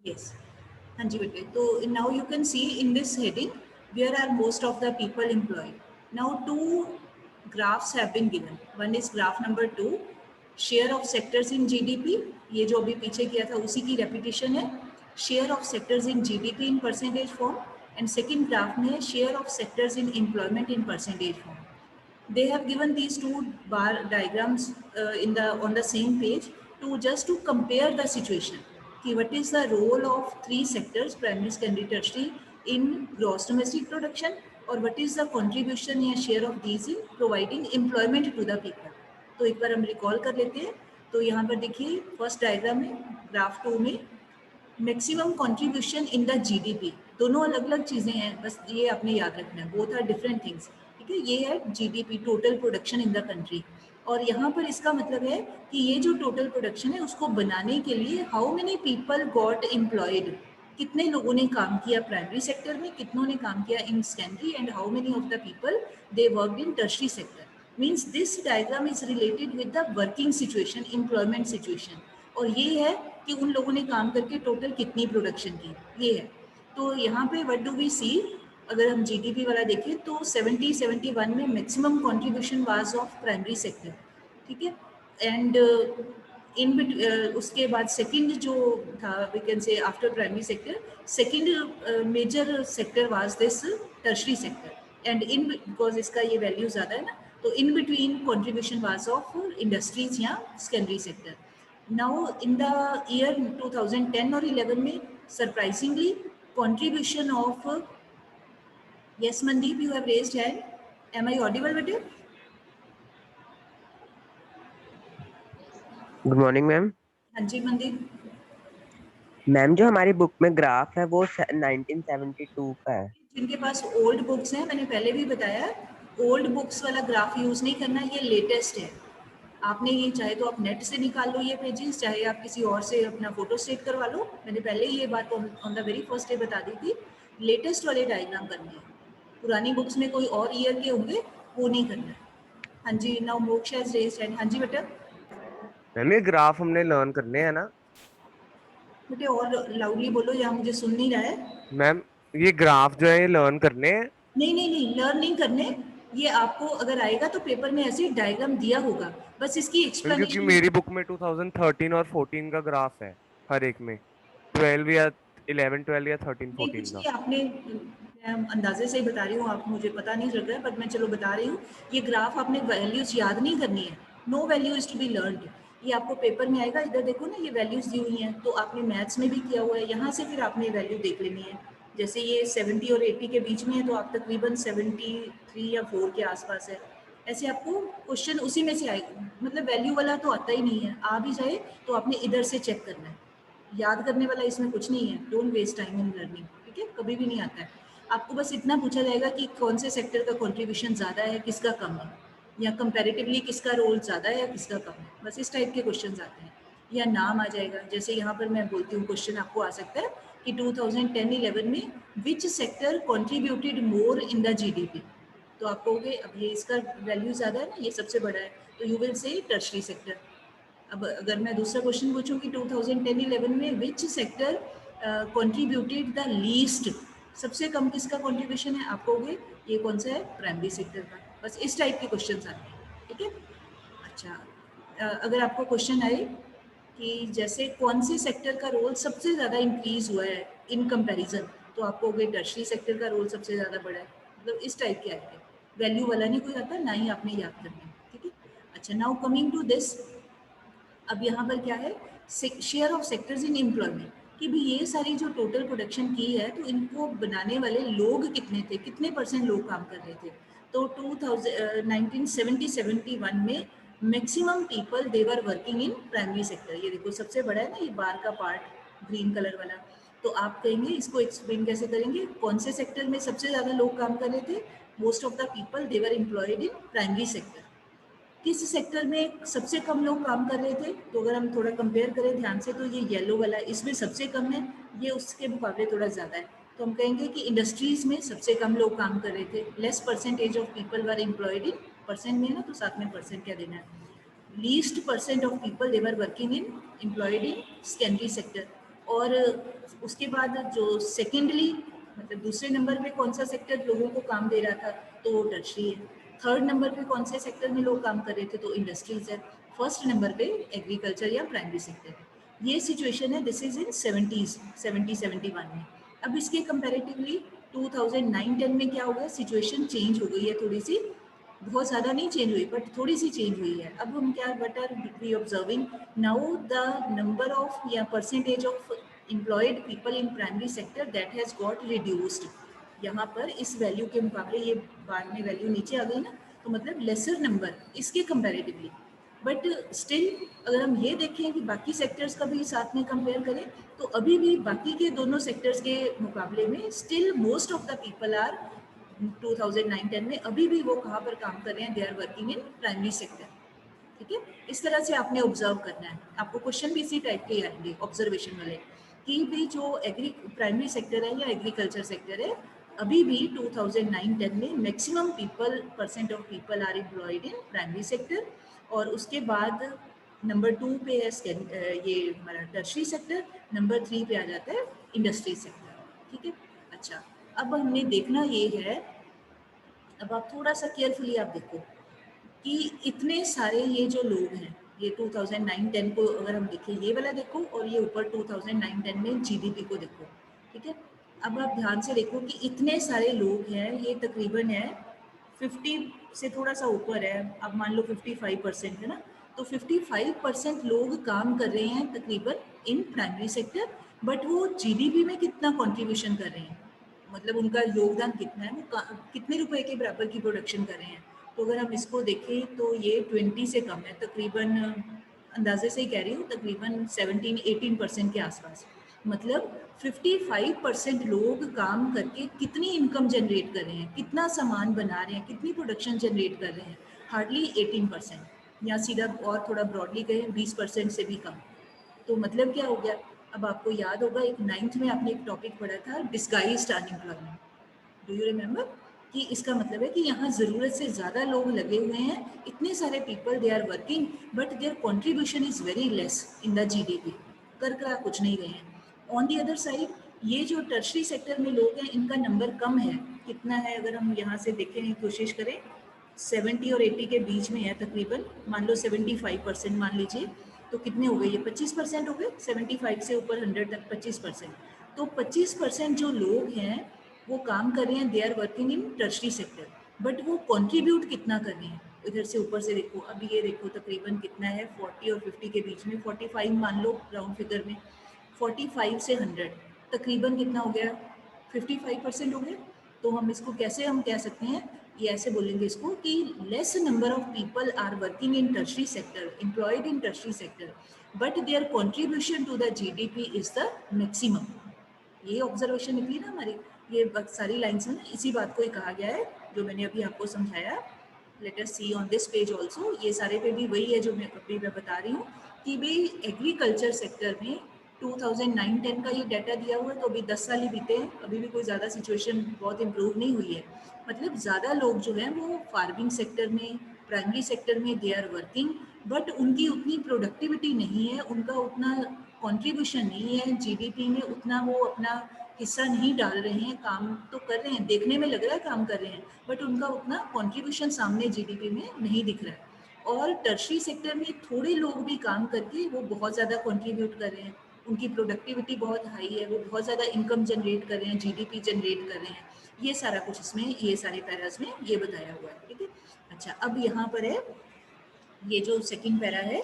Yes. हाँ जी बेटे, तो now you can see in this heading where are most of the people employed. Now two graphs have been given. One is graph number 2, share of sectors in GDP. ये जो अभी पीछे किया था उसी की repetition है. Share of sectors in GDP in percentage form. And second graph में share of sectors in employment in percentage form. They have given these two bar diagrams on the same page to compare the situation. What is the role of three sectors, primary, secondary, tertiary, in gross domestic production, or what is the contribution या share of these in providing employment to the people. तो एक बार हम recall कर लेते हैं. तो यहाँ पर देखिए फर्स्ट डायग्राम में ग्राफ 2 में maximum contribution in the GDP. दोनों अलग अलग चीज़ें हैं, बस ये आपने याद रखना है. Both are different things. ठीक है, ये है GDP, total production in the country. और यहाँ पर इसका मतलब है कि ये जो टोटल प्रोडक्शन है उसको बनाने के लिए how many people got employed, कितने लोगों ने काम किया प्राइमरी सेक्टर में, कितनों ने काम किया in secondary, and how many of the people they worked in tertiary sector. Means this diagram is related with the working situation, employment situation. और ये है कि उन लोगों ने काम करके टोटल कितनी प्रोडक्शन की, ये है. तो यहाँ पे व्हाट डू वी सी, अगर हम जीडीपी वाला देखें तो 71 में maximum contribution was of primary sector. ठीक है, एंड उसके बाद सेकंड जो था, we can say after primary sector, second major sector was this tertiary sector. And in because इसका ये वैल्यू ज़्यादा है ना, तो in between contribution was of industries या secondary sector. Now in the year 2010 or 11 में surprisingly contribution of yes Mandeep, you have raised hand. Am I audible बेटे? Good morning ma'am. हाँ जी मनदीप. मैम जो हमारी बुक में ग्राफ है वो 1972 का है. जिनके पास ओल्ड बुक्स हैं, मैंने पहले भी बताया, ओल्ड बुक्स वाला ग्राफ यूज़ नहीं करना, ये लेटेस्ट है. आपने ये चाहे तो आप नेट से निकाल लो ये पेजेस, चाहे आप किसी और से अपना फोटो स्टेट करवा लो. मैंने पहले ही ये बात on the very first day बता दी थी. लेटेस्ट वाले डायग्राम करने हैं. पुरानी बुक्स में कोई और ईयर के होंगे, वो नहीं करना है. हाँ जी, नाउ मोक्ष हैज रेज्ड हैंड. हाँ जी बेटा. मैम ये ग्राफ हमने लर्न करने हैं ना. बेटे और लाउडली बोलो, यहाँ मुझे सुन नहीं रहा है. मैम ये ग्राफ जो है ये लर्न करने हैं. नहीं नहीं नहीं, लर्न नहीं करने. ये आपको अगर आएगा तो पेपर में ऐसे डायग्राम दिया होगा, बस इसकी क्योंकि एक्सप्लेनेशन. मेरी बुक में 2013 और 14 का ग्राफ है हर एक में, 12 या 11 12 या 13 नहीं 14 कुछ का. नहीं, आपने, मैं अंदाजे से ही बता रही हूँ, आप मुझे पता नहीं चल रहा है, बट मैं चलो बता रही हूँ. ये ग्राफ आपने वैल्यूज याद नहीं करनी है. No value is to be learned. ये आपको पेपर में आएगा, इधर देखो ना, ये वैल्यूज दी हुई हैं, तो आपने मैथ्स में भी किया हुआ है, यहाँ से फिर आपने वैल्यू देख लेनी है. जैसे ये 70 और 80 के बीच में है, तो आप तकरीबन 73 या 4 के आसपास है. ऐसे आपको क्वेश्चन उसी में से आएगा. मतलब वैल्यू वाला तो आता ही नहीं है, आ भी जाए तो आपने इधर से चेक करना है. याद करने वाला इसमें कुछ नहीं है. Don't waste time in learning. ठीक है, कभी भी नहीं आता है. आपको बस इतना पूछा जाएगा कि कौन से सेक्टर का कंट्रीब्यूशन ज़्यादा है, किसका कम है, या कंपैरेटिवली किसका रोल ज़्यादा है या किसका कम है. बस इस टाइप के क्वेश्चन आते हैं. या नाम आ जाएगा, जैसे यहाँ पर मैं बोलती हूँ, क्वेश्चन आपको आ सकता है कि 2010-11 में which sector contributed more in the GDP. तो आप कहोगे अब ये इसका वैल्यू ज़्यादा है ना, ये सबसे बड़ा है, तो you will say tertiary sector. अब अगर मैं दूसरा क्वेश्चन पूछूं कि 2010-11 में which sector contributed the least, सबसे कम किसका कंट्रीब्यूशन है, आप कहोगे ये कौन सा है, प्राइमरी सेक्टर का. बस इस टाइप के क्वेश्चन आते हैं. ठीक है. अच्छा, अगर आपको क्वेश्चन आए कि जैसे कौन से सेक्टर का रोल सबसे ज़्यादा इंक्रीज हुआ है इन कंपैरिजन, तो आप कहोगे टर्शरी सेक्टर का रोल सबसे ज़्यादा बड़ा है. मतलब इस टाइप के आते हैं. वैल्यू वाला नहीं कोई आता, ना ही आपने याद करना है. ठीक है. अच्छा, नाउ कमिंग टू दिस. अब यहाँ पर क्या है, share of sectors in employment, कि भी ये सारी जो टोटल प्रोडक्शन की है, तो इनको बनाने वाले लोग कितने थे, कितने % लोग काम कर रहे थे. तो 1971 में maximum people they were working in primary sector. ये देखो सबसे बड़ा है ना ये बार का पार्ट ग्रीन कलर वाला. तो आप कहेंगे इसको एक्सप्लेन कैसे करेंगे, कौन से सेक्टर में सबसे ज़्यादा लोग काम कर रहे थे. Most of the people they were employed in primary sector. किस सेक्टर में सबसे कम लोग काम कर रहे थे, तो अगर हम थोड़ा कंपेयर करें ध्यान से, तो ये येलो वाला इसमें सबसे कम है, ये उसके मुकाबले थोड़ा ज़्यादा है. तो हम कहेंगे कि इंडस्ट्रीज़ में सबसे कम लोग काम कर रहे थे. Less percentage of people were employed in, percent में है ना तो साथ में परसेंट क्या देना है, least % of people they were working in employed in secondary sector. और उसके बाद जो सेकेंडली मतलब दूसरे नंबर पे कौन सा सेक्टर लोगों को काम दे रहा था, तो वो टर्शरी है। थर्ड नंबर पे कौन से सेक्टर में लोग काम कर रहे थे, तो इंडस्ट्रीज है। फर्स्ट नंबर पे एग्रीकल्चर या प्राइमरी सेक्टर है। ये सिचुएशन है, दिस इज इन 70s 70-71 में। अब इसके कंपैरेटिवली 2009-10 में क्या हो गया, सिचुएशन चेंज हो गई है थोड़ी सी, बहुत ज़्यादा नहीं चेंज हुई बट थोड़ी सी चेंज हुई है। अब हम क्या what are we observing now, the number of या percentage of employed people in primary sector that has got reduced. यहाँ पर इस वैल्यू के मुकाबले ये बाद में वैल्यू नीचे आ गई ना, तो मतलब लेसर नंबर इसके कंपैरेटिवली। बट स्टिल अगर हम ये देखें कि बाकी सेक्टर्स का भी साथ में कंपेयर करें, तो अभी भी बाकी के दोनों सेक्टर्स के मुकाबले में still most of the people are 2009-10 में अभी भी वो कहाँ पर काम कर रहे हैं, they are working in primary sector. ठीक है, इस तरह से आपने ऑब्जर्व करना है। आपको क्वेश्चन भी इसी टाइप के आएंगे ऑब्जर्वेशन वाले, कि भी जो प्राइमरी सेक्टर है या एग्रीकल्चर सेक्टर है, अभी भी 2009-10 में maximum people percent of people are employed in primary sector, और उसके बाद नंबर 2 पे है ये हमारा टर्शरी सेक्टर, नंबर 3 पे आ जाता है इंडस्ट्री सेक्टर। ठीक है, अच्छा अब हमने देखना ये है, अब आप थोड़ा सा केयरफुली आप देखो कि इतने सारे ये जो लोग हैं, ये 2009-10 को अगर हम देखें, ये वाला देखो, और ये ऊपर 2009-10 में जीडीपी को देखो। ठीक है, अब आप ध्यान से देखो कि इतने सारे लोग हैं, ये तकरीबन है 50 से थोड़ा सा ऊपर है, अब मान लो 55% है ना, तो 55% लोग काम कर रहे हैं तकरीबन इन प्राइमरी सेक्टर, बट वो जीडीपी में कितना कंट्रीब्यूशन कर रहे हैं, मतलब उनका योगदान कितना है, वो कितने रुपए के बराबर की प्रोडक्शन कर रहे हैं। तो अगर हम इसको देखें तो ये 20 से कम है, तकरीबन अंदाजे से ही कह रही हूँ, तकरीबन 17-18% के आसपास। मतलब 55% लोग काम करके कितनी इनकम जनरेट कर रहे हैं, कितना सामान बना रहे हैं, कितनी प्रोडक्शन जनरेट कर रहे हैं, हार्डली 18%, या सीधा और थोड़ा ब्रॉडली कहें 20% से भी कम। तो मतलब क्या हो गया, अब आपको याद होगा एक 9th में आपने एक टॉपिक पढ़ा था, disguised unemployment. Do you remember? कि इसका मतलब है कि यहाँ ज़रूरत से ज़्यादा लोग लगे हुए हैं, इतने सारे people they are working, but their contribution is very less in the GDP, कर करा कुछ नहीं रहे हैं। ऑन दी अदर साइड, ये जो टर्शरी सेक्टर में लोग हैं, इनका नंबर कम है। कितना है, अगर हम यहाँ से देखने की कोशिश करें, 70 और 80 के बीच में है तकरीबन, मान लो 75% मान लीजिए, तो कितने हो गए, ये 25% हो गए, 75 से ऊपर 100 तक 25%। तो 25% जो लोग हैं वो काम कर रहे हैं, they are working in tertiary sector, but वो कंट्रीब्यूट कितना कर रहे हैं, इधर से ऊपर से देखो, अभी ये देखो तकरीबन कितना है, 40 और 50 के बीच में, 45 मान लो राउंड फिगर में, 45 से 100 तकरीबन कितना हो गया, 55% हो गया। तो हम इसको कैसे हम कह सकते हैं, ये ऐसे बोलेंगे इसको कि less number of people are working in tertiary sector, employed in tertiary sector, but their contribution to the GDP is the maximum. ये ऑब्जर्वेशन निकली ना हमारी, ये सारी लाइन्स में इसी बात को ही कहा गया है जो मैंने अभी आपको समझाया। Let us see on this page also, ये सारे पे भी वही है जो मैं अभी बता रही हूँ कि भाई एग्रीकल्चर सेक्टर में 2009-10 का ये डाटा दिया हुआ है, तो अभी 10 साल ही बीते हैं, अभी भी कोई ज़्यादा सिचुएशन बहुत इम्प्रूव नहीं हुई है। मतलब ज़्यादा लोग जो हैं वो फार्मिंग सेक्टर में, प्राइमरी सेक्टर में दे आर वर्किंग, बट उनकी उतनी प्रोडक्टिविटी नहीं है, उनका उतना कंट्रीब्यूशन नहीं है जीडीपी में, उतना वो अपना हिस्सा नहीं डाल रहे हैं, काम तो कर रहे हैं, देखने में लग रहा है काम कर रहे हैं, बट उनका उतना कंट्रीब्यूशन सामने जीडीपी में नहीं दिख रहा है। और टर्शरी सेक्टर में थोड़े लोग भी काम करके वो बहुत ज़्यादा कंट्रीब्यूट कर रहे हैं, उनकी प्रोडक्टिविटी बहुत हाई है, वो बहुत ज़्यादा इनकम जनरेट कर रहे हैं, जीडीपी जनरेट कर रहे हैं। ये सारा कुछ इसमें, ये सारे पैराज में ये बताया हुआ है। ठीक है, अच्छा अब यहाँ पर है ये जो सेकंड पैरा है,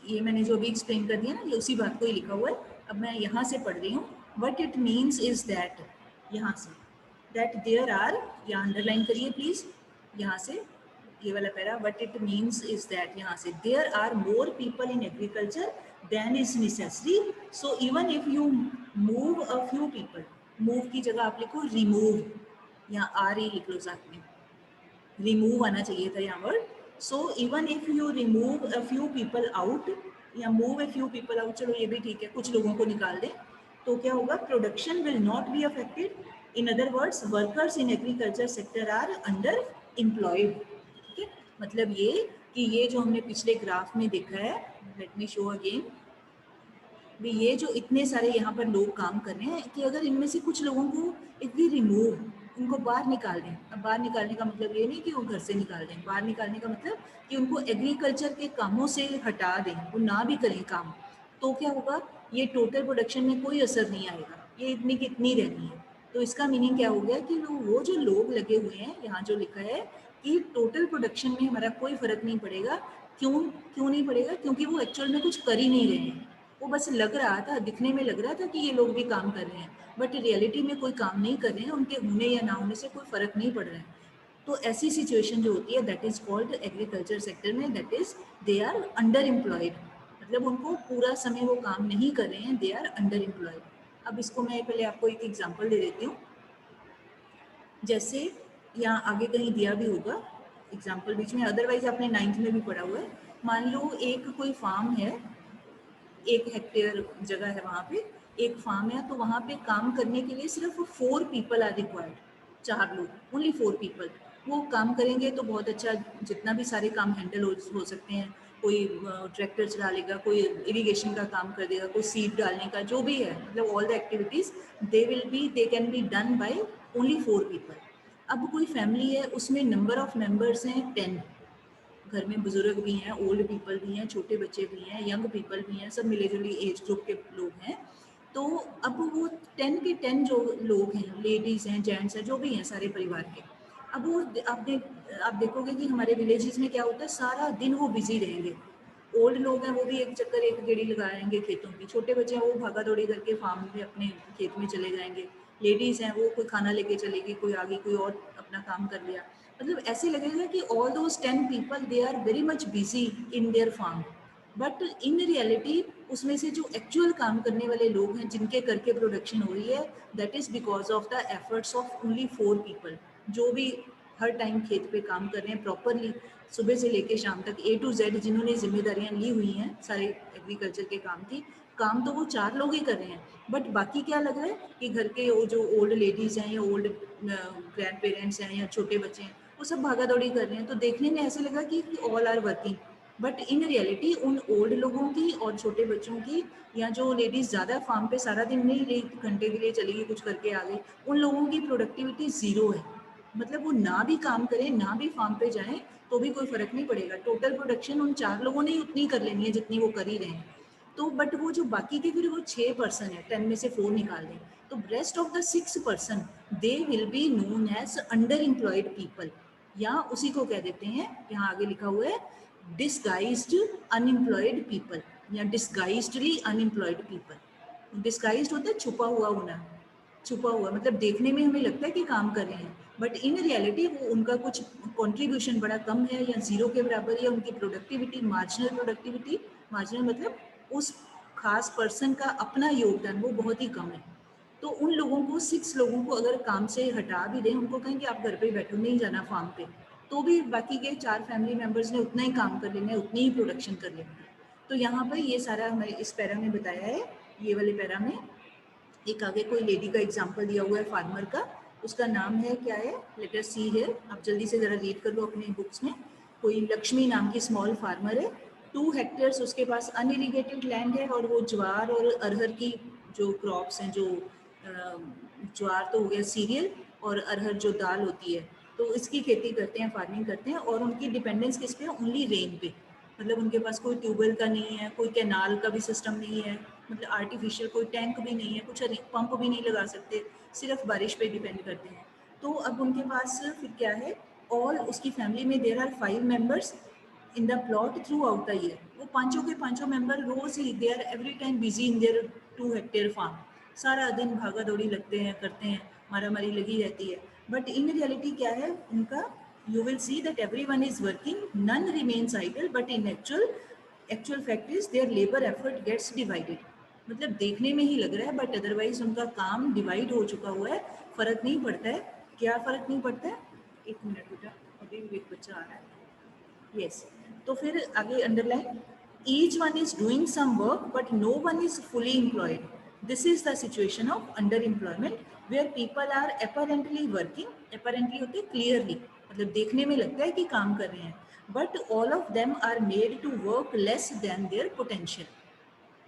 ये मैंने जो अभी एक्सप्लेन कर दिया ना, ये उसी बात को ही लिखा हुआ है। अब मैं यहाँ से पढ़ रही हूँ, what it means is that, यहाँ से दैट देयर आर, यहाँ अंडरलाइन करिए प्लीज, यहाँ से ये वाला para, what it means is that, यहाँ से there are more people in agriculture than is necessary, so even if you move a few people, move की जगह आप लिखो रिमूव, यहाँ आर ही लिख लो साथ में, रिमूव आना चाहिए था यहाँ word. So even if you remove a few people out, या move a few people out, चलो ये भी ठीक है, कुछ लोगों को निकाल दें, तो क्या होगा, production will not be affected, in other words workers in agriculture sector are under employed. ठीक है, मतलब ये कि ये जो हमने पिछले ग्राफ में देखा है, लेट मी शो अगेन, भी ये जो इतने सारे यहाँ पर लोग काम कर रहे हैं कि अगर इनमें से कुछ लोगों को इफ वी रिमूव, उनको बाहर निकाल दें। अब बाहर निकालने का मतलब ये नहीं कि वो घर से निकाल दें, बाहर निकालने का मतलब कि उनको एग्रीकल्चर के कामों से हटा दें, वो ना भी करें काम, तो क्या होगा, ये टोटल प्रोडक्शन में कोई असर नहीं आएगा, ये इतनी की इतनी रहनी है। तो इसका मीनिंग क्या हो गया कि वो जो लोग लगे हुए हैं, यहाँ जो लिखा है कि टोटल प्रोडक्शन में हमारा कोई फर्क नहीं पड़ेगा। क्यों क्यों नहीं पड़ेगा? क्योंकि वो एक्चुअल में कुछ कर ही नहीं रहे हैं, वो बस लग रहा था, दिखने में लग रहा था कि ये लोग भी काम कर रहे हैं, बट रियलिटी में कोई काम नहीं कर रहे हैं, उनके होने या ना होने से कोई फर्क नहीं पड़ रहा है। तो ऐसी सिचुएशन जो होती है, that is called agriculture sector में, that is they are under employed, मतलब उनको पूरा समय वो काम नहीं कर रहे हैं, दे आर अंडर एम्प्लॉयड। अब इसको मैं पहले आपको एक एग्जांपल दे देती हूँ। जैसे यहाँ आगे कहीं दिया भी होगा एग्जाम्पल बीच में, अदरवाइज आपने 9th में भी पढ़ा हुआ है। मान लो एक कोई फार्म है, 1 हेक्टेयर जगह है, वहाँ पे एक फार्म है, तो वहाँ पे काम करने के लिए सिर्फ 4 पीपल आर रिक्वायर्ड, 4 लोग, ओनली 4 पीपल। वो काम करेंगे तो बहुत अच्छा, जितना भी सारे काम हैंडल हो सकते हैं, कोई ट्रैक्टर चला लेगा, कोई इरिगेशन का काम कर देगा, कोई सीड डालने का, जो भी है, मतलब all the activities they can be done by only 4 people. अब कोई फैमिली है, उसमें नंबर ऑफ मेंबर्स हैं 10, घर में बुजुर्ग भी हैं, ओल्ड पीपल भी हैं, छोटे बच्चे भी हैं, यंग पीपल भी हैं, सब मिले जुली एज ग्रुप के लोग हैं। तो अब वो 10 के 10 जो लोग हैं, लेडीज़ हैं, जेंट्स हैं, जो भी हैं सारे परिवार के, अब वो आप देखोगे कि हमारे विलेजेस में क्या होता है, सारा दिन वो बिजी रहेंगे। ओल्ड लोग हैं, वो भी एक चक्कर एक गेड़ी लगाएंगे खेतों की, छोटे बच्चे हैं, वो भागा दौड़ी करके फार्म में अपने खेत में चले जाएंगे, लेडीज़ हैं, वो कोई खाना लेके चलेगी, कोई आगे कोई और अपना काम कर लिया। मतलब ऐसे लगेगा कि all those 10 people they are very much busy in their farm, but in reality उसमें से जो एक्चुअल काम करने वाले लोग हैं, जिनके करके प्रोडक्शन हो रही है, that is because of the efforts of only 4 people, जो भी हर टाइम खेत पे काम कर रहे हैं प्रॉपरली, सुबह से लेके शाम तक A to Z, जिन्होंने जिम्मेदारियां ली हुई हैं सारे एग्रीकल्चर के काम की, काम तो वो 4 लोग ही कर रहे हैं, बट बाकी क्या लग रहा है कि घर के वो जो ओल्ड लेडीज़ हैं या ओल्ड ग्रैंड पेरेंट्स हैं या छोटे बच्चे हैं, वो सब भागा दौड़ी कर रहे हैं। तो देखने में ऐसे लगा कि all are working, but in reality उन ओल्ड लोगों की और छोटे बच्चों की, या जो लेडीज़ ज़्यादा फार्म पे सारा दिन नहीं, 1 घंटे के लिए चली गई, कुछ करके आ गई, उन लोगों की प्रोडक्टिविटी ज़ीरो है। मतलब वो ना भी काम करें, ना भी फार्म पे जाएं, तो भी कोई फर्क नहीं पड़ेगा, टोटल प्रोडक्शन उन 4 लोगों ने ही उतनी कर लेनी है जितनी वो कर ही रहे हैं। तो बट वो जो बाकी के फिर वो 6 पर्सन है, 10 में से 4 निकाल दें, तो rest of the 6 person they will be known as under employed people, या उसी को कह देते हैं, यहाँ आगे लिखा हुआ है डिस्गाइज्ड अनएम्प्लॉयड पीपल, या डिस्गाइज्डली अनएम्प्लॉयड पीपल। डिस्गाइज्ड होता है छुपा हुआ होना, छुपा हुआ मतलब देखने में हमें लगता है कि काम कर रहे हैं, बट इन रियलिटी वो उनका कुछ कंट्रीब्यूशन बड़ा कम है या जीरो के बराबर है, उनकी प्रोडक्टिविटी मार्जिनल, मार्जिनल मतलब उस खास पर्सन का अपना योगदान वो बहुत ही कम है। तो उन लोगों को 6 लोगों को अगर काम से हटा भी दें, उनको कहें कि आप घर पे ही बैठो, नहीं जाना फार्म पे, तो भी बाकी के 4 फैमिली मेंबर्स ने उतना ही काम कर लेना है, उतनी ही प्रोडक्शन कर लेना है। तो यहाँ पर ये सारा हमें इस पैरा में बताया है, ये वाले पैरा में एक आगे कोई लेडी का एग्जाम्पल दिया हुआ है फार्मर का, उसका नाम है क्या है, लेटर सी है, आप जल्दी से ज़रा रीड कर लो अपने बुक्स में। कोई लक्ष्मी नाम की स्मॉल फार्मर है, 2 हेक्टेयर्स उसके पास अनइरीगेटेड लैंड है, और वो ज्वार और अरहर की जो क्रॉप्स हैं, जो ज्वार तो हो गया सीरियल, और अरहर जो दाल होती है, तो इसकी खेती करते हैं, फार्मिंग करते हैं, और उनकी डिपेंडेंस किस पे है, ओनली रेन पे। मतलब उनके पास कोई ट्यूबवेल का नहीं है, कोई कैनाल का भी सिस्टम नहीं है, मतलब आर्टिफिशियल कोई टैंक भी नहीं है, कुछ पंप भी नहीं लगा सकते, सिर्फ बारिश पे डिपेंड करते हैं। तो अब उनके पास फिर क्या है, ऑल उसकी फैमिली में there are 5 members in the plot throughout the year, वो पांचों के पांचों मेंबर रोज ही they are every time busy in their 2 hectare farm, सारा दिन भागा दौड़ी लगते हैं, करते हैं, मारा मारी लगी रहती है। बट इन रियलिटी क्या है उनका, you will see that everyone is working, none remains idle, but in actual fact is their labor effort gets divided। मतलब देखने में ही लग रहा है, बट अदरवाइज उनका काम डिवाइड हो चुका हुआ है, फर्क नहीं पड़ता है। क्या फर्क नहीं पड़ता है, 1 मिनट बेटा, अभी भी एक बच्चा आ रहा है, यस। तो फिर आगे underline, each one is doing some work but no one is fully employed, this is the situation of under employment, where people are apparently working, apparently होते क्लियरली, मतलब देखने में लगता है कि काम कर रहे हैं, but all of them are made to work less than their potential.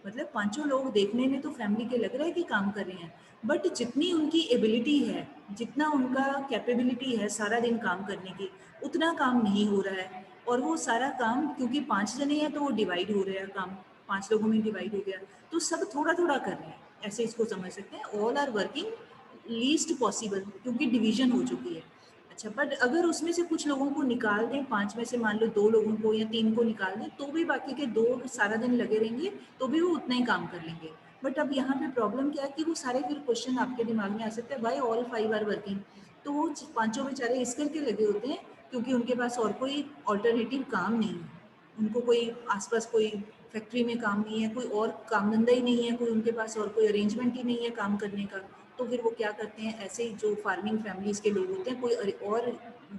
मतलब पांचों लोग देखने में तो फैमिली के लग रहा है कि काम कर रहे हैं, बट जितनी उनकी एबिलिटी है, जितना उनका कैपेबिलिटी है सारा दिन काम करने की, उतना काम नहीं हो रहा है। और वो सारा काम, क्योंकि 5 जने हैं तो वो डिवाइड हो रहा है काम, 5 लोगों में डिवाइड हो गया, तो सब थोड़ा-थोड़ा कर रहे हैं, ऐसे इसको समझ सकते हैं। All are working least possible, क्योंकि डिवीज़न हो चुकी है। अच्छा, बट अगर उसमें से कुछ लोगों को निकाल दें, 5 में से मान लो 2 लोगों को या 3 को निकाल दें, तो भी बाकी के 2 सारा दिन लगे रहेंगे, तो भी वो उतना ही काम कर लेंगे। बट अब यहाँ पे प्रॉब्लम क्या है कि वो सारे फिर क्वेश्चन आपके दिमाग में आ सकते हैं, व्हाई ऑल 5 आर वर्किंग? तो वो पांचों बेचारे इस करके लगे होते हैं क्योंकि उनके पास और कोई ऑल्टरनेटिव काम नहीं है। उनको कोई आसपास कोई फैक्ट्री में काम नहीं है, कोई और काम धंधा ही नहीं है, कोई उनके पास और कोई अरेंजमेंट ही नहीं है काम करने का। तो फिर वो क्या करते हैं, ऐसे ही जो फार्मिंग फैमिलीज के लोग होते हैं, कोई और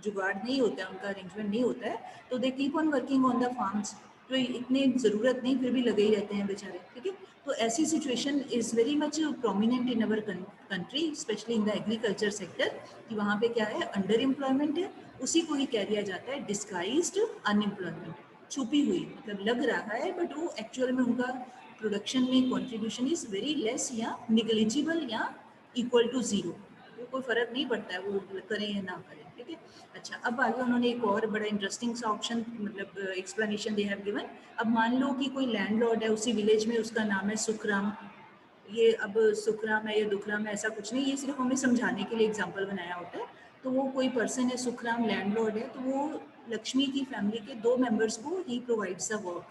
जुगाड़ नहीं होता है, उनका अरेंजमेंट नहीं होता है, तो they keep on working on the farms. तो इतनी ज़रूरत नहीं, फिर भी लगे ही रहते हैं बेचारे, ठीक है। तो ऐसी situation is very much prominent in our country, specially in the agriculture sector, कि वहाँ पे क्या है, अंडर एम्प्लॉयमेंट है, उसी को ही कह दिया जाता है डिस्गाइज्ड अनएम्प्लॉयमेंट, छुपी हुई, मतलब लग रहा है बट वो एक्चुअल में उनका प्रोडक्शन में कंट्रीब्यूशन इज़ वेरी लेस या निगलिजिबल या इक्वल टू ज़ीरो। तो कोई फ़र्क नहीं पड़ता है वो करें या ना करें, ठीक है। अच्छा, अब आगे उन्होंने एक और बड़ा इंटरेस्टिंग सा ऑप्शन, मतलब एक्सप्लेनेशन दे हैव गिवन। अब मान लो कि कोई लैंडलॉर्ड है उसी विलेज में, उसका नाम है सुखराम। ये अब सुखराम है या दुखराम है ऐसा कुछ नहीं, ये सिर्फ हमें समझाने के लिए एग्जाम्पल बनाया होता है। तो वो कोई पर्सन है, सुखराम लैंडलॉर्ड है, तो वो लक्ष्मी की फैमिली के 2 मेंबर्स को ही प्रोवाइड्स द वर्क,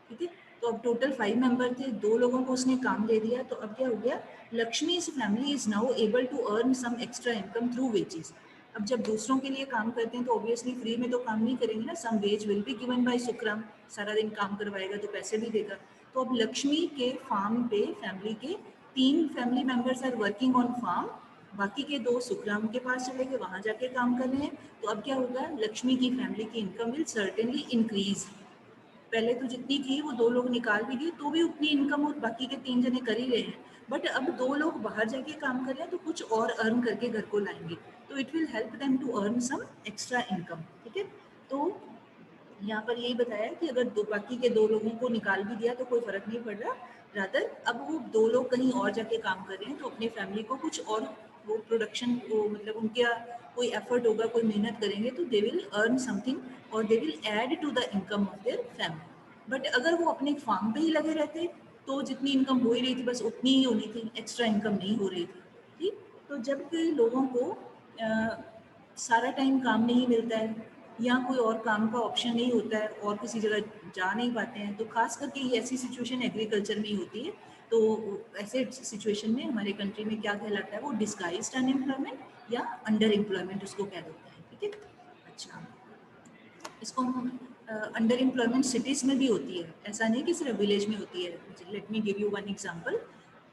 ठीक है। तो अब टोटल 5 मेंबर थे, 2 लोगों को उसने काम दे दिया, तो अब क्या हो गया, Lakshmi is family is now able to earn some extra income through wages. अब जब दूसरों के लिए काम करते हैं तो ऑब्वियसली फ्री में तो काम नहीं करेंगे ना, some wage will be given by Sukhram, सारा दिन काम करवाएगा तो पैसे भी देगा। तो अब लक्ष्मी के फार्म पे फैमिली के 3 family members are working on farm, बाकी के 2 सुखराम के पास चले गए, वहां जाके काम कर रहे हैं। तो अब क्या होगा, लक्ष्मी की फैमिली की इनकम विल सर्टेनली इंक्रीज। पहले तो जितनी थी वो 2 लोग निकाल भी दिए तो भी उतनी इनकम वो बाकी के 3 जने कर ही रहे हैं, बट अब 2 लोग बाहर जाके काम कर रहे हैं तो कुछ और अर्न करके घर को लाएंगे, तो it will help them to earn some extra income, ठीक है। तो यहाँ पर यही बताया कि अगर बाकी के 2 लोगों को निकाल भी दिया तो कोई फर्क नहीं पड़ रहा, रादर अब वो 2 लोग कहीं और जाके काम कर रहे हैं तो अपनी फैमिली को कुछ और, वो प्रोडक्शन को, मतलब उनका कोई एफर्ट होगा, कोई मेहनत करेंगे तो दे विल अर्न समथिंग और they will add to the income of their family. But अगर वो अपने फार्म पे ही लगे रहते तो जितनी इनकम हो ही रही थी बस उतनी ही होनी थी, एक्स्ट्रा इनकम नहीं हो रही थी, ठीक। तो जब कई लोगों को सारा टाइम काम नहीं मिलता है या कोई और काम का ऑप्शन नहीं होता है और किसी जगह जा नहीं पाते हैं, तो खास करके ये ऐसी सिचुएशन एग्रीकल्चर में ही होती है। तो ऐसे सिचुएशन में हमारे कंट्री में क्या कहलाता है, वो डिस्गाइज्ड अनएम्प्लॉयमेंट या अंडर एम्प्लॉयमेंट उसको कह देते हैं, ठीक है। अच्छा, इसको हम अंडर एम्प्लॉयमेंट सिटीज़ में भी होती है, ऐसा नहीं कि सिर्फ विलेज में होती है। Let me give you one example.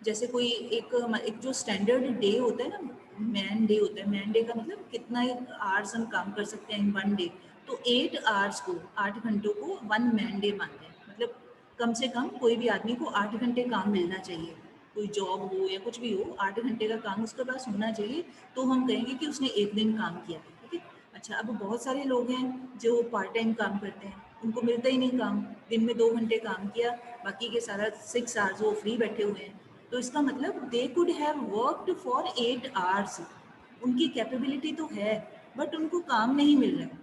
जैसे कोई एक जो स्टैंडर्ड डे होता है ना, मैन डे होता है, मैन डे का मतलब कितना आवर्स हम काम कर सकते हैं इन वन डे, तो 8 आवर्स को, 8 घंटों को वन मैन डे मानते हैं। मतलब कम से कम कोई भी आदमी को 8 घंटे काम मिलना चाहिए, कोई जॉब हो या कुछ भी हो, 8 घंटे का काम उसके पास होना चाहिए, तो हम कहेंगे कि उसने एक दिन काम किया, ठीक है। अच्छा, अब बहुत सारे लोग हैं जो पार्ट टाइम काम करते हैं, उनको मिलता ही नहीं काम, दिन में 2 घंटे काम किया, बाकी के सारा 6 आवर्स वो फ्री बैठे हुए हैं। तो इसका मतलब they could have worked for 8 hours, उनकी कैपेबिलिटी तो है बट उनको काम नहीं मिल रहा है,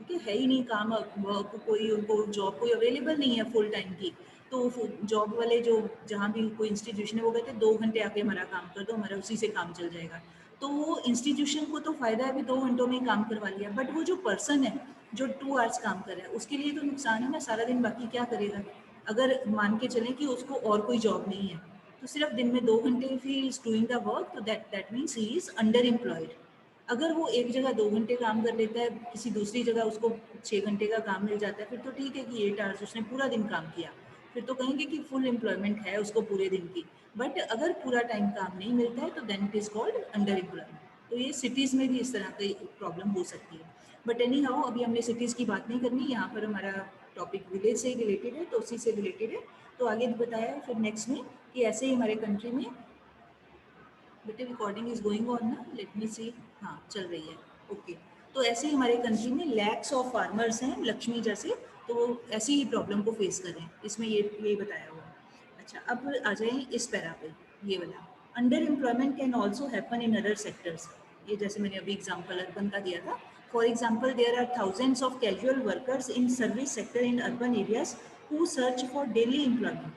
ठीक है ही नहीं काम, वर्क कोई उनको जॉब कोई अवेलेबल नहीं है फुल टाइम की। तो जॉब वाले जो जहाँ भी कोई इंस्टीट्यूशन है वो कहते हैं 2 घंटे आके हमारा काम कर दो, हमारा उसी से काम चल जाएगा। तो वो इंस्टीट्यूशन को तो फ़ायदा है, अभी 2 घंटों में काम करवा लिया, बट वो जो पर्सन है जो 2 आवर्स काम कर रहा है उसके लिए तो नुकसान है ना, सारा दिन बाकी क्या करेगा। अगर मान के चलें कि उसको और कोई जॉब नहीं है तो सिर्फ दिन में 2 घंटे if he is doing the work, तो that means he is under employed. अगर वो एक जगह 2 घंटे काम कर लेता है, किसी दूसरी जगह उसको 6 घंटे का काम मिल जाता है, फिर तो ठीक है कि 8 आवर्स उसने पूरा दिन काम किया, फिर तो कहेंगे कि फुल एम्प्लॉयमेंट है उसको पूरे दिन की। बट अगर पूरा टाइम काम नहीं मिलता है तो then it is called under employment. तो ये सिटीज़ में भी इस तरह की प्रॉब्लम हो सकती है। बट एनी हाउ, अभी हमने सिटीज़ की बात नहीं करनी, यहाँ पर हमारा टॉपिक विलेज से रिलेटेड है, तो उसी से रिलेटेड है। तो आगे बताया फिर नेक्स्ट में कि ऐसे ही हमारे कंट्री में, बेटे रिकॉर्डिंग इज गोइंग ऑन ना, लेट मी सी, हाँ चल रही है, ओके। तो ऐसे ही हमारे कंट्री में लैक्स ऑफ फार्मर्स हैं लक्ष्मी जैसे, तो वो ऐसी ही प्रॉब्लम को फेस कर रहे हैं, इसमें ये बताया हुआ है। अच्छा, अब आ जाए इस पैरा पे, ये वाला। Under employment can also happen in other sectors. ये जैसे मैंने अभी एग्जाम्पल अर्बन का दिया था। For example, there are thousands of casual workers in service sector in urban areas who search for daily employment.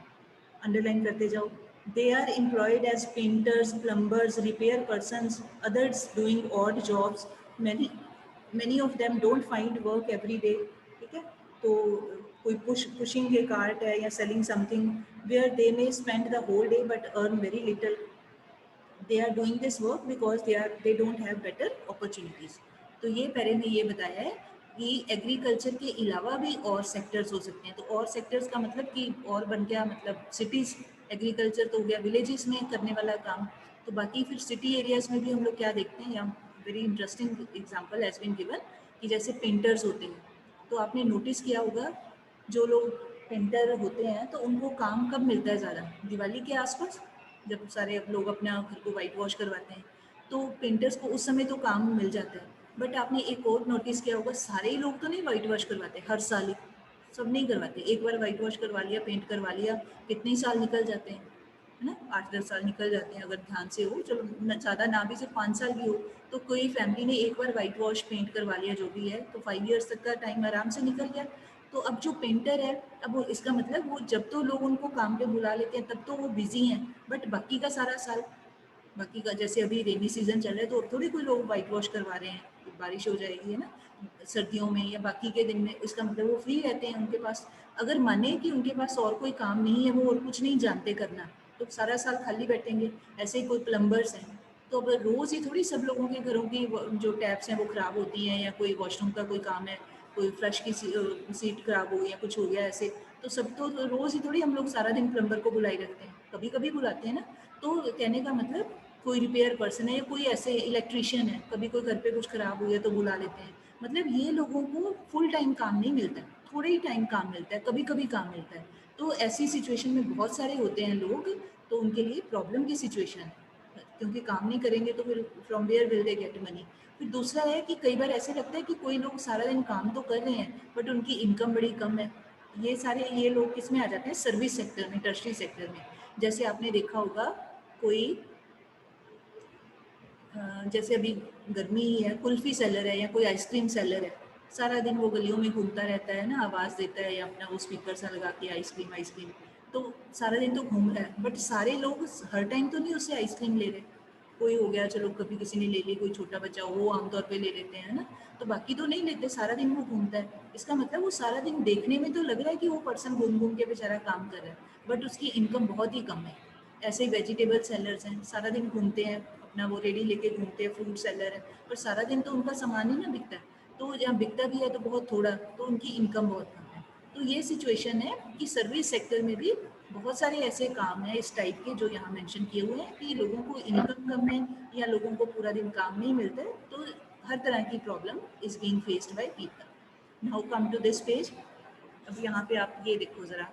Underline करते जाओ। They are employed as painters, plumbers, repair persons, others doing odd jobs. Many many of them don't find work every day. ठीक है, तो कोई pushing के cart है या selling something where they may spend the whole day but earn very little. They are doing this work because they don't have better opportunities. तो ये पहले ने ये बताया है कि एग्रीकल्चर के अलावा भी और सेक्टर्स हो सकते हैं। तो और सेक्टर्स का मतलब कि और बन गया, मतलब सिटीज। एग्रीकल्चर तो हो गया विलेजेस में करने वाला काम। तो बाकी फिर सिटी एरियाज में भी हम लोग क्या देखते हैं, या very interesting example has been given कि जैसे पेंटर्स होते हैं। तो आपने नोटिस किया होगा, जो लोग पेंटर होते हैं तो उनको काम कब मिलता है ज़्यादा? दिवाली के आसपास, जब सारे लोग अपना घर को वाइट वॉश करवाते हैं, तो पेंटर्स को उस समय तो काम मिल जाता है। बट आपने एक और नोटिस किया होगा, सारे ही लोग तो नहीं वाइट वॉश करवाते हर साल ही। सब नहीं करवाते। एक बार वाइट वॉश करवा लिया, पेंट करवा लिया, कितने ही साल निकल जाते हैं, है ना? 8-10 साल निकल जाते हैं अगर ध्यान से हो। चलो ज़्यादा ना भी, सिर्फ 5 साल भी हो, तो कोई फैमिली ने एक बार वाइट वॉश पेंट करवा लिया जो भी है, तो 5 ईयर्स तक का टाइम आराम से निकल गया। तो अब जो पेंटर है, अब वो, इसका मतलब वो जब तो लोग उनको काम पे बुला लेते हैं तब तो वो बिजी हैं, बट बाकी का सारा साल, बाकी का जैसे अभी रेनी सीजन चल रहा है तो अब थोड़ी कोई लोग वाइट वॉश करवा रहे हैं, बारिश हो जाएगी, है ना, सर्दियों में या बाकी के दिन में। इसका मतलब वो फ्री रहते हैं, उनके पास, अगर माने कि उनके पास और कोई काम नहीं है, वो और कुछ नहीं जानते करना, तो सारा साल खाली बैठेंगे। ऐसे ही कोई प्लम्बर्स हैं, तो अब रोज़ ही थोड़ी सब लोगों के घरों की जो टैप्स हैं वो ख़राब होती हैं, या कोई वॉशरूम का कोई काम है, कोई फ्लश की सीट ख़राब हो गई या कुछ हो गया ऐसे, तो सब तो रोज़ ही थोड़ी हम लोग सारा दिन प्लम्बर को बुलाए रखते हैं, कभी कभी बुलाते हैं ना। तो कहने का मतलब, कोई रिपेयर पर्सन है या कोई ऐसे इलेक्ट्रिशियन है, कभी कोई घर पे कुछ ख़राब हो गया तो बुला लेते हैं। मतलब ये लोगों को फुल टाइम काम नहीं मिलता है, थोड़े ही टाइम काम मिलता है, कभी कभी काम मिलता है। तो ऐसी सिचुएशन में बहुत सारे होते हैं लोग, तो उनके लिए प्रॉब्लम की सिचुएशन है, क्योंकि काम नहीं करेंगे तो फिर from where will they get money. फिर दूसरा है कि कई बार ऐसे लगता है कि कोई लोग सारा दिन काम तो कर रहे हैं बट उनकी इनकम बड़ी कम है। ये लोग किस में आ जाते हैं? सर्विस सेक्टर में, टर्शरी सेक्टर में। जैसे आपने देखा होगा, कोई जैसे अभी गर्मी ही है, कुल्फ़ी सेलर है या कोई आइसक्रीम सेलर है, सारा दिन वो गलियों में घूमता रहता है ना, आवाज़ देता है या अपना वो स्पीकर सा लगा के आइसक्रीम आइसक्रीम, तो सारा दिन तो घूम रहा है, बट सारे लोग हर टाइम तो नहीं उससे आइसक्रीम ले रहे। कोई हो गया, चलो कभी किसी ने ले ली, कोई छोटा बच्चा हो वो आमतौर पे ले लेते हैं ना, तो बाकी तो नहीं लेते, सारा दिन वो घूमता है। इसका मतलब वो सारा दिन देखने में तो लग रहा है कि वो पर्सन घूम घूम के बेचारा काम कर रहा है, बट उसकी इनकम बहुत ही कम है। ऐसे ही वेजिटेबल सेलर्स हैं, सारा दिन घूमते हैं, अपना वो रेडी लेके घूमते हैं, फ्रूट सेलर है, पर सारा दिन तो उनका सामान ही ना बिकता है, तो जहाँ बिकता भी है तो बहुत थोड़ा, तो उनकी इनकम बहुत कम है। तो ये सिचुएशन है कि सर्विस सेक्टर में भी बहुत सारे ऐसे काम हैं इस टाइप के जो यहाँ मेंशन किए हुए हैं कि लोगों को इनकम कम है या लोगों को पूरा दिन काम नहीं मिलता है, तो हर तरह की problem is being faced by people. Now come to this page. अब यहाँ पे आप ये देखो ज़रा,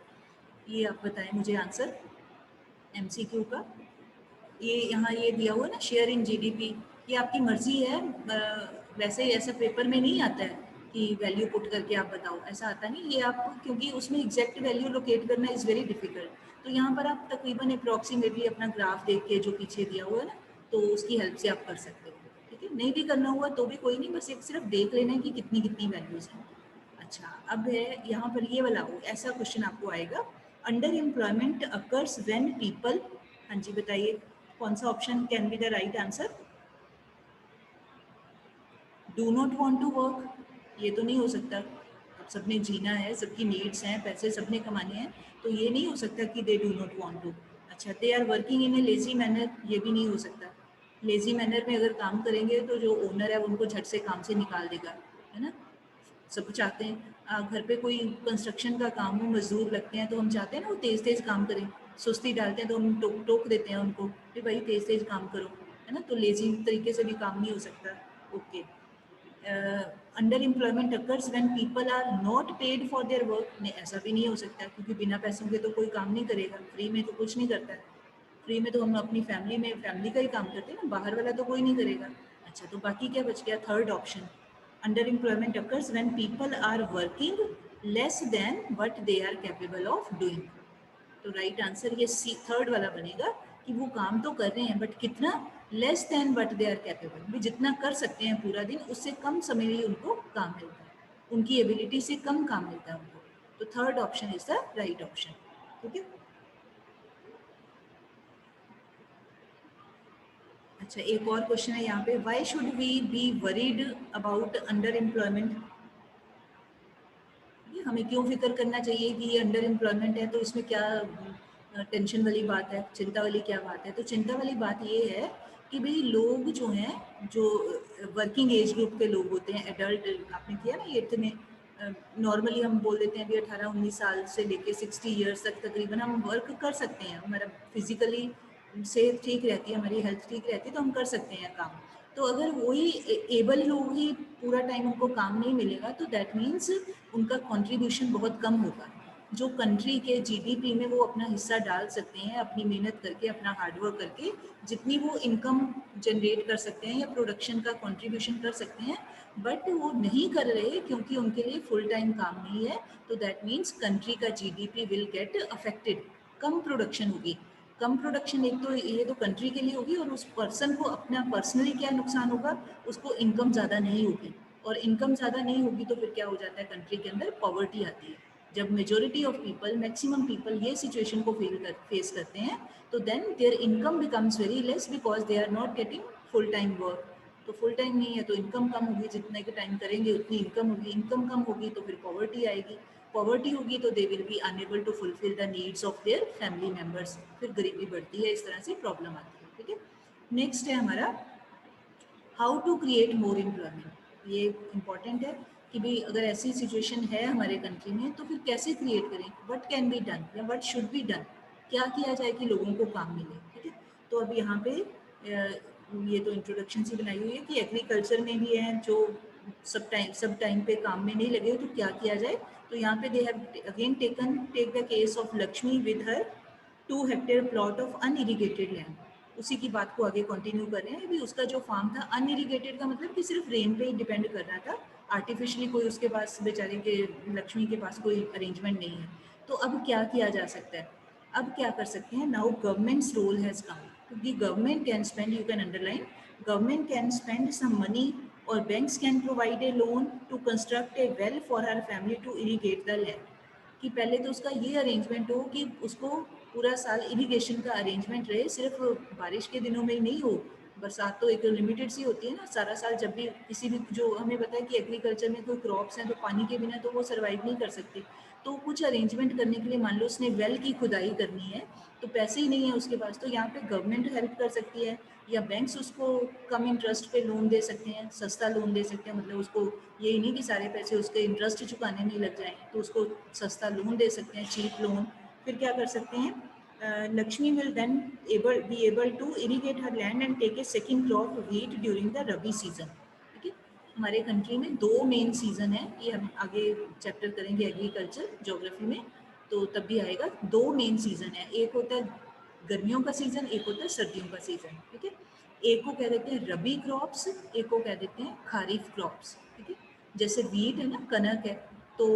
ये आप बताएं मुझे आंसर एमसीक्यू का। ये यहाँ ये दिया हुआ है ना, शेयर इन जीडीपी, ये आपकी मर्जी है। वैसे ऐसा पेपर में नहीं आता है कि वैल्यू पुट करके आप बताओ, ऐसा आता नहीं, ये आप, क्योंकि उसमें एग्जैक्ट वैल्यू लोकेट करना इज़ वेरी डिफिकल्ट। तो यहाँ पर आप तकरीबन अप्रॉक्सीमेटली अपना ग्राफ देख के जो पीछे दिया हुआ है ना, तो उसकी हेल्प से आप कर सकते हो। ठीक है, नहीं भी करना हुआ तो भी कोई नहीं, बस एक सिर्फ देख लेना है कि कितनी कितनी वैल्यूज़ हैं। अच्छा, अब है यहाँ पर ये वाला ऐसा क्वेश्चन आपको आएगा, under employment occurs when people. हाँ जी बताइए, कौन सा option can be the right answer? Do not want to work, ये तो नहीं हो सकता। अब सबने जीना है, सबकी नीड्स हैं, पैसे सबने कमाने हैं, तो ये नहीं हो सकता कि they do not want to. अच्छा, they are working in a lazy manner, ये भी नहीं हो सकता। लेजी मैनर में अगर काम करेंगे तो जो ओनर है उनको झट से काम से निकाल देगा, है ना। सब चाहते हैं, घर पे कोई कंस्ट्रक्शन का काम हो, मजदूर लगते हैं तो हम चाहते हैं ना वो तेज़ तेज़ काम करें। सुस्ती डालते हैं तो हम टोक टोक देते हैं उनको कि भाई तेज़ तेज़ काम करो, है ना। तो लेजी तरीके से भी काम नहीं हो सकता। Okay, under employment occurs when people are not paid for their work, नहीं ऐसा भी नहीं हो सकता, क्योंकि बिना पैसों के तो कोई काम नहीं करेगा, फ्री में तो कुछ नहीं करता है। फ्री में तो हम अपनी फैमिली का ही काम करते हैं ना, बाहर वाला तो कोई नहीं करेगा। अच्छा, तो बाकी क्या बच गया? Third option, under employment occurs when people are working less than what they are capable of doing. तो राइट आंसर ये सी थर्ड वाला बनेगा कि वो काम तो कर रहे हैं बट कितना, less than what they are capable, भी जितना कर सकते हैं पूरा दिन उससे कम समय ही उनको काम मिलता है, उनकी एबिलिटी से कम काम मिलता है उनको। तो third option is the right option. ठीक है। अच्छा, एक और क्वेश्चन है यहाँ पे, why should we be worried about under employment. हमें क्यों फिक्र करना चाहिए कि ये अंडर एम्प्लॉयमेंट है, तो इसमें क्या टेंशन वाली बात है, चिंता वाली क्या बात है। तो चिंता वाली बात ये है कि भाई लोग जो हैं, जो वर्किंग एज ग्रुप के लोग होते हैं, एडल्ट आपने किया ना 8th में, नॉर्मली हम बोल देते हैं अभी 18-19 साल से लेके 60 ईयर्स तक तकरीबन हम वर्क कर सकते हैं, हमारा फिजिकली सेहत ठीक रहती है, हमारी हेल्थ ठीक रहती है, तो हम कर सकते हैं काम। तो अगर वही एबल लोग ही पूरा टाइम उनको काम नहीं मिलेगा तो दैट मीन्स उनका कंट्रीब्यूशन बहुत कम होगा। जो कंट्री के जीडीपी में वो अपना हिस्सा डाल सकते हैं अपनी मेहनत करके, अपना हार्डवर्क करके, जितनी वो इनकम जनरेट कर सकते हैं या प्रोडक्शन का कंट्रीब्यूशन कर सकते हैं, बट वो नहीं कर रहे क्योंकि उनके लिए फुल टाइम काम नहीं है। तो दैट मीन्स कंट्री का GDP will get affected, come production होगी। कम प्रोडक्शन एक तो ये तो कंट्री के लिए होगी, और उस पर्सन को अपना पर्सनली क्या नुकसान होगा, उसको इनकम ज़्यादा नहीं होगी, और इनकम ज़्यादा नहीं होगी तो फिर क्या हो जाता है, कंट्री के अंदर पॉवर्टी आती है। जब majority of people, maximum people ये सिचुएशन को फेस करते हैं, तो then their income becomes very less because they are not getting full time work. तो फुल टाइम नहीं है तो इनकम कम होगी, जितने के टाइम करेंगे उतनी इनकम होगी, इनकम कम होगी तो फिर पॉवर्टी आएगी, पॉवर्टी होगी तो they will be unable to fulfil the needs of their family members, फिर गरीबी बढ़ती है, इस तरह से प्रॉब्लम आती है। ठीक है। नेक्स्ट है हमारा how to create more employment. ये इम्पॉर्टेंट है कि भाई अगर ऐसी सिचुएशन है हमारे कंट्री में तो फिर कैसे क्रिएट करें, व्हाट कैन बी डन या व्हाट शुड बी डन, क्या किया जाए कि लोगों को काम मिले। ठीक है। तो अब यहाँ पे ये तो इंट्रोडक्शन सी बनाई हुई है कि एग्रीकल्चर में भी है जो सब टाइम पे काम में नहीं लगे, तो क्या किया जाए। तो यहाँ पे they have again take the case of Lakshmi with her 2 hectare plot of unirrigated land. उसी की बात को आगे कंटिन्यू कर रहे हैं। अभी उसका जो फार्म था अनइरिगेटेड का मतलब कि सिर्फ रेन पे ही डिपेंड कर रहा था, आर्टिफिशियली कोई उसके पास, बेचारे के लक्ष्मी के पास कोई अरेंजमेंट नहीं है। तो अब क्या किया जा सकता है, अब क्या कर सकते हैं, now government's role has come, क्योंकि government can spend, you can underline, government can spend some money और banks can provide a loan to construct a well for her family to irrigate the land. कि पहले तो उसका ये arrangement हो कि उसको पूरा साल इरिगेशन का अरेंजमेंट रहे, सिर्फ बारिश के दिनों में ही नहीं हो। बरसात तो एक लिमिटेड सी होती है ना, सारा साल जब भी किसी भी, जो हमें पता है कि एग्रीकल्चर में कोई क्रॉप्स हैं तो पानी के बिना तो वो सर्वाइव नहीं कर सकती। तो कुछ अरेंजमेंट करने के लिए मान लो उसने वेल की खुदाई करनी है, तो पैसे ही नहीं है उसके पास, तो यहाँ पे गवर्नमेंट हेल्प कर सकती है, या बैंक्स उसको कम इंटरेस्ट पे लोन दे सकते हैं, सस्ता लोन दे सकते हैं, मतलब उसको यही नहीं कि सारे पैसे उसके इंटरेस्ट चुकाने नहीं लग जाएं, तो उसको सस्ता लोन दे सकते हैं, चीप लोन। फिर क्या कर सकते हैं, Lakshmi will then be able to irrigate her land and take a second crop wheat during the Rabi season. ठीक है। हमारे कंट्री में 2 मेन सीजन है, ये हम आगे चैप्टर करेंगे एग्रीकल्चर ज्योग्राफी में, तो तब भी आएगा। 2 मेन सीजन है, एक होता है गर्मियों का सीजन, एक होता है सर्दियों का सीजन। ठीक है। एक को कह देते हैं रबी क्रॉप्स, एक को कह देते हैं खारिफ क्रॉप्स। ठीक है। जैसे वीट है ना, कनक है, तो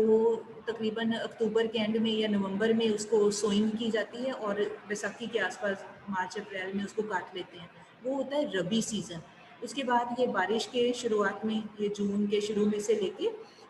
तकरीबन अक्टूबर के एंड में या नवंबर में उसको सोइंग की जाती है, और बैसाखी के आसपास मार्च अप्रैल में उसको काट लेते हैं, वो होता है रबी सीज़न। उसके बाद ये बारिश के शुरुआत में, ये जून के शुरू में से लेके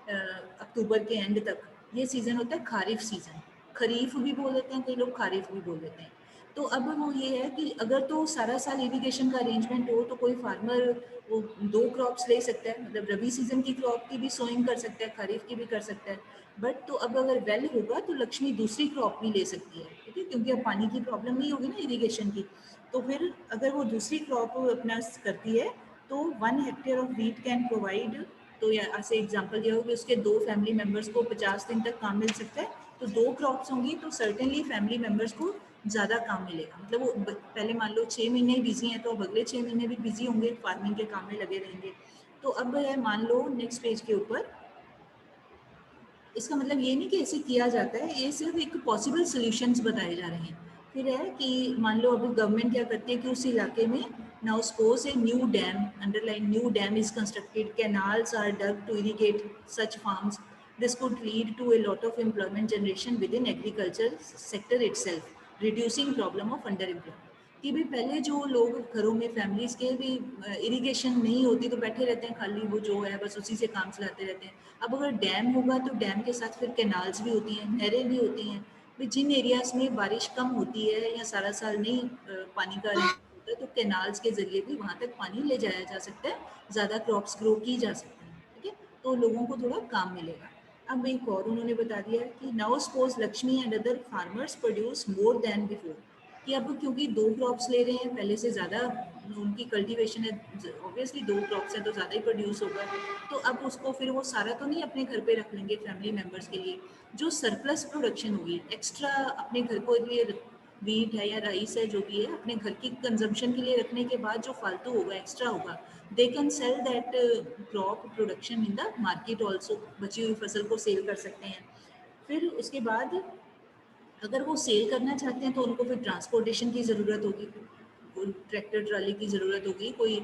अक्टूबर के एंड तक, ये सीज़न होता है खारिफ सीज़न। खरीफ भी बोल देते हैं कई लोग, खारिफ भी बोल देते हैं। तो अब वो ये है कि अगर तो सारा साल इरिगेशन का अरेंजमेंट हो तो कोई फार्मर वो 2 क्रॉप्स ले सकता है, मतलब रबी सीजन की क्रॉप की भी सोइंग कर सकता है, खरीफ की भी कर सकता है। बट तो अब अगर वेल होगा तो लक्ष्मी दूसरी क्रॉप भी ले सकती है। ठीक है। क्योंकि अब पानी की प्रॉब्लम नहीं होगी ना इरिगेशन की, तो फिर अगर वो दूसरी क्रॉप अपना करती है तो 1 hectare of wheat can provide, तो ऐसे एग्जांपल दिया हो कि उसके 2 फैमिली मेम्बर्स को 50 दिन तक काम मिल सकता है, तो 2 क्रॉप्स होंगी तो सर्टेनली फैमिली मेम्बर्स को ज़्यादा काम मिलेगा। मतलब वो पहले मान लो 6 महीने बिजी हैं, तो अब अगले 6 महीने भी बिजी होंगे, फार्मिंग के काम में लगे रहेंगे। तो अब है, मान लो नेक्स्ट पेज के ऊपर, इसका मतलब ये नहीं कि ऐसे किया जाता है, ये सिर्फ एक पॉसिबल सॉल्यूशंस बताए जा रहे हैं। फिर है कि मान लो अभी गवर्नमेंट क्या करती है कि उस इलाके में, now suppose a new dam, underline new dam is constructed, canals are dug to irrigate such farms, This could lead to a lot of employment generation within agriculture sector itself, reducing problem of underemployment. कि भी पहले जो लोग घरों में families के भी irrigation नहीं होती तो बैठे रहते हैं खाली, वो जो है बस उसी से काम चलाते रहते हैं. अब अगर डैम होगा तो डैम के साथ फिर कैनाल्स भी होती हैं, नहरें भी होती हैं. भी जिन एरियाज में बारिश कम होती है या सारा साल नहीं पानी का arrangement होता है, तो कैनाल्स के जरिए भी वहाँ तक पानी ले जाया जा सकता है, ज़्यादा क्रॉप्स ग्रो की जा सकती हैं. ठीक है, तो लोगों को थोड़ा काम मिलेगा. अब एक और उन्होंने बता दिया है कि now suppose Lakshmi and other farmers produce more than before. कि अब क्योंकि 2 क्रॉप्स ले रहे हैं, पहले से ज़्यादा उनकी कल्टीवेशन है, ऑब्वियसली 2 क्रॉप्स हैं तो ज़्यादा ही प्रोड्यूस होगा. तो अब उसको फिर वो सारा तो नहीं अपने घर पे रख लेंगे फैमिली मेम्बर्स के लिए. जो सरप्लस प्रोडक्शन होगी, एक्स्ट्रा अपने घर को लिए व्हीट है या राइस है जो भी है, अपने घर की कंजम्पशन के लिए रखने के बाद जो फालतू होगा, एक्स्ट्रा होगा, they can sell that crop production in the market also. बची हुई फसल को सेल कर सकते हैं. फिर उसके बाद अगर वो सेल करना चाहते हैं तो उनको फिर ट्रांसपोर्टेशन की ज़रूरत होगी, ट्रैक्टर ट्राली की ज़रूरत होगी, कोई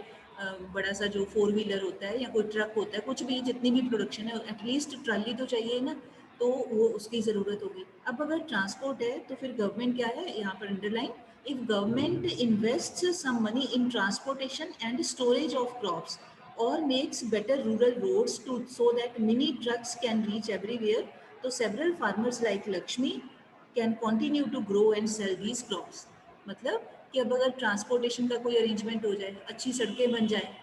बड़ा सा जो 4 व्हीलर होता है या कोई ट्रक होता है, कुछ भी जितनी भी प्रोडक्शन है एटलीस्ट ट्राली तो चाहिए ना, तो वो उसकी ज़रूरत होगी. अब अगर ट्रांसपोर्ट है तो फिर गवर्नमेंट क्या है यहाँ पर underline, if government invest some money in transportation and storage of crops or makes better rural roads to so that mini trucks can reach everywhere, so several farmers like Lakshmi can continue to grow and sell these crops. मतलब कि अब अगर transportation का कोई arrangement हो जाए, अच्छी सड़कें बन जाए,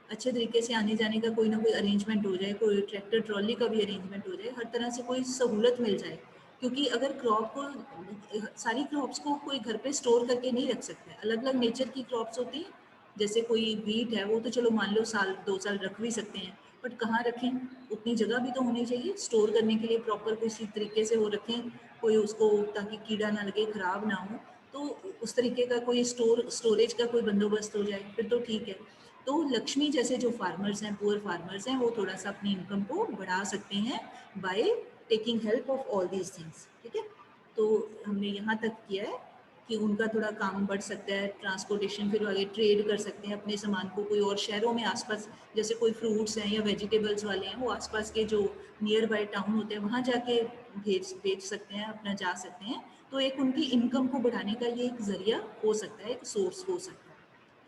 अच्छे तरीके से आने जाने का कोई ना कोई अरेंजमेंट हो जाए, कोई ट्रैक्टर ट्रॉली का भी अरेंजमेंट हो जाए, हर तरह से कोई सहूलत मिल जाए. क्योंकि अगर क्रॉप को, सारी क्रॉप्स को कोई घर पे स्टोर करके नहीं रख सकता है, अलग अलग नेचर की क्रॉप्स होती हैं. जैसे कोई व्हीट है वो तो चलो मान लो साल 2 साल रख भी सकते हैं, बट कहाँ रखें, उतनी जगह भी तो होनी चाहिए स्टोर करने के लिए, प्रॉपर किसी तरीके से वो रखें, कोई उसको ताकि कीड़ा ना लगे, ख़राब ना हो. तो उस तरीके का कोई स्टोरेज का कोई बंदोबस्त हो जाए फिर तो ठीक है. तो लक्ष्मी जैसे जो फार्मर्स हैं, पुअर फार्मर्स हैं, वो थोड़ा सा अपनी इनकम को बढ़ा सकते हैं by taking help of all these things. ठीक है, तो हमने यहाँ तक किया है कि उनका थोड़ा काम बढ़ सकता है, ट्रांसपोर्टेशन, फिर आगे ट्रेड कर सकते हैं अपने सामान को कोई और शहरों में आसपास, जैसे कोई फ्रूट्स हैं या वेजिटेबल्स वाले हैं, वो आसपास के जो नियर बाय टाउन होते हैं वहाँ जाके बेच सकते हैं, अपना जा सकते हैं. तो एक उनकी इनकम को बढ़ाने का ये एक ज़रिया हो सकता है, एक सोर्स हो सकता है.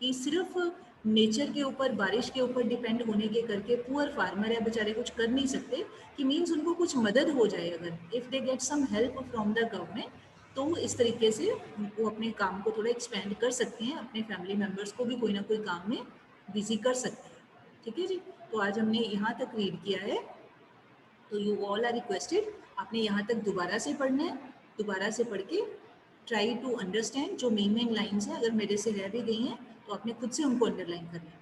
कि सिर्फ नेचर के ऊपर, बारिश के ऊपर डिपेंड होने के करके पुअर फार्मर है बेचारे, कुछ कर नहीं सकते, कि मीन्स उनको कुछ मदद हो जाए अगर, if they get some help from the government, तो इस तरीके से वो अपने काम को थोड़ा एक्सपेंड कर सकते हैं, अपने फैमिली मेम्बर्स को भी कोई ना कोई काम में बिजी कर सकते हैं. ठीक है जी, तो आज हमने यहाँ तक रीड किया है. तो यू ऑल आर रिक्वेस्टेड, आपने यहाँ तक दोबारा से पढ़ना है, दोबारा से पढ़ के ट्राई टू अंडरस्टैंड जो मेन लाइन्स हैं, अगर मेरे से रह भी गई हैं तो आपने खुद से उनको अंडरलाइन कर लेना.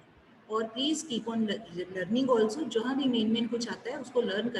और please keep on learning also, जहाँ भी मेन कुछ आता है उसको लर्न कर